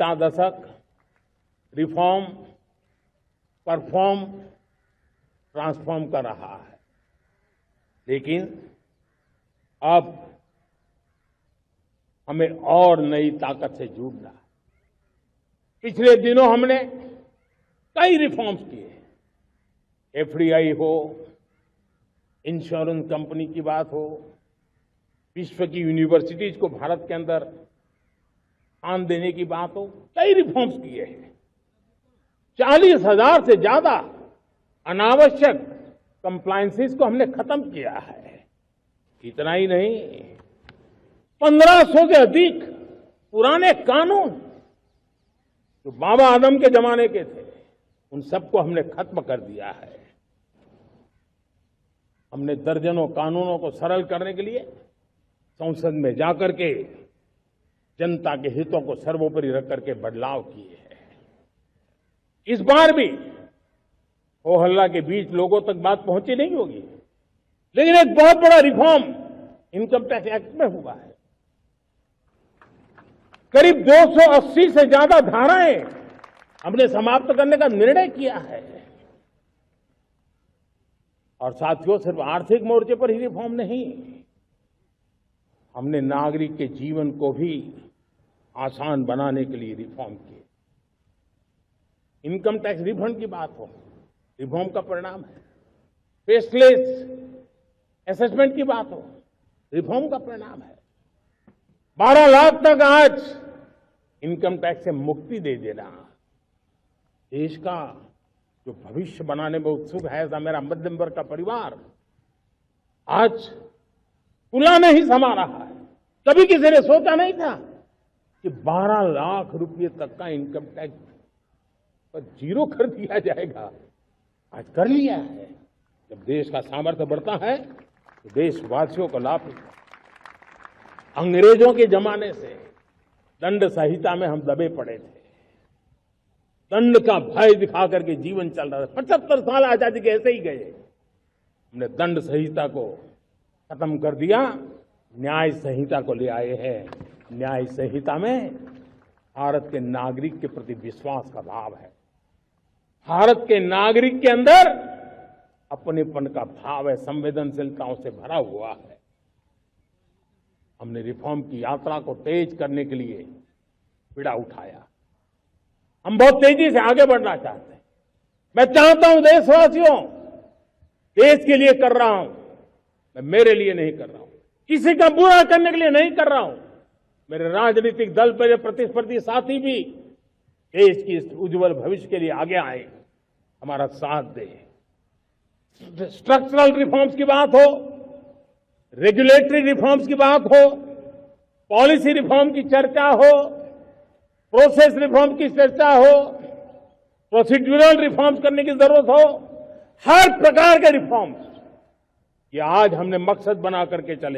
दशक reform, perform, transform कर रहा है, लेकिन अब हमें और नई ताकत से जुड़ना है। पिछले दिनों हमने कई रिफॉर्म्स किए, एफडीआई हो, इंश्योरेंस कंपनी की बात हो, विश्व की यूनिवर्सिटीज को भारत के अंदर स्थान देने की बात हो, कई रिफॉर्म्स किए हैं। 40,000 से ज्यादा अनावश्यक कंप्लायंसेस को हमने खत्म किया है। इतना ही नहीं, 1500 से अधिक पुराने कानून जो बाबा आदम के जमाने के थे, उन सबको हमने खत्म कर दिया है। हमने दर्जनों कानूनों को सरल करने के लिए संसद में जाकर के जनता के हितों को सर्वोपरि रख करके बदलाव किए हैं। इस बार भी हो हल्ला के बीच लोगों तक बात पहुंची नहीं होगी, लेकिन एक बहुत बड़ा रिफॉर्म इनकम टैक्स एक्ट में हुआ है। करीब 280 से ज्यादा धाराएं हमने समाप्त करने का निर्णय किया है। और साथियों, सिर्फ आर्थिक मोर्चे पर ही रिफॉर्म नहीं, हमने नागरिक के जीवन को भी आसान बनाने के लिए रिफॉर्म किए। इनकम टैक्स रिफंड की बात हो, रिफॉर्म का परिणाम है। फेसलेस असेसमेंट की बात हो, रिफॉर्म का परिणाम है। 12 लाख तक आज इनकम टैक्स से मुक्ति दे देना, देश का जो भविष्य बनाने में उत्सुक है, ऐसा मेरा मध्यम वर्ग का परिवार आज खुला नहीं समा रहा है। कभी किसी ने सोचा नहीं था कि 12 लाख रुपए तक का इनकम टैक्स पर जीरो कर दिया जाएगा। आज कर लिया है। जब देश का सामर्थ्य बढ़ता है तो देशवासियों को लाभ मिलता है। अंग्रेजों के जमाने से दंड संहिता में हम दबे पड़े थे, दंड का भय दिखा करके जीवन चल रहा था। 75 साल आजादी के ऐसे ही गए। हमने दंड संहिता को खत्म कर दिया, न्याय संहिता को ले आए हैं। न्याय संहिता में भारत के नागरिक के प्रति विश्वास का भाव है, भारत के नागरिक के अंदर अपनेपन का भाव है, संवेदनशीलताओं से भरा हुआ है। हमने रिफॉर्म की यात्रा को तेज करने के लिए बीड़ा उठाया। हम बहुत तेजी से आगे बढ़ना चाहते हैं। मैं चाहता हूं देशवासियों, देश के लिए कर रहा हूं, मैं मेरे लिए नहीं कर रहा हूं, किसी का बुरा करने के लिए नहीं कर रहा हूं। मेरे राजनीतिक दल पर प्रतिस्पर्धी साथी भी देश की उज्जवल भविष्य के लिए आगे आए, हमारा साथ दे। स्ट्रक्चरल रिफॉर्म्स की बात हो, रेगुलेटरी रिफॉर्म्स की बात हो, पॉलिसी रिफॉर्म की चर्चा हो, प्रोसेस रिफॉर्म की चर्चा हो, प्रोसीड्यूरल रिफॉर्म्स करने की जरूरत हो, हर प्रकार के रिफॉर्म्स ये आज हमने मकसद बना करके चले।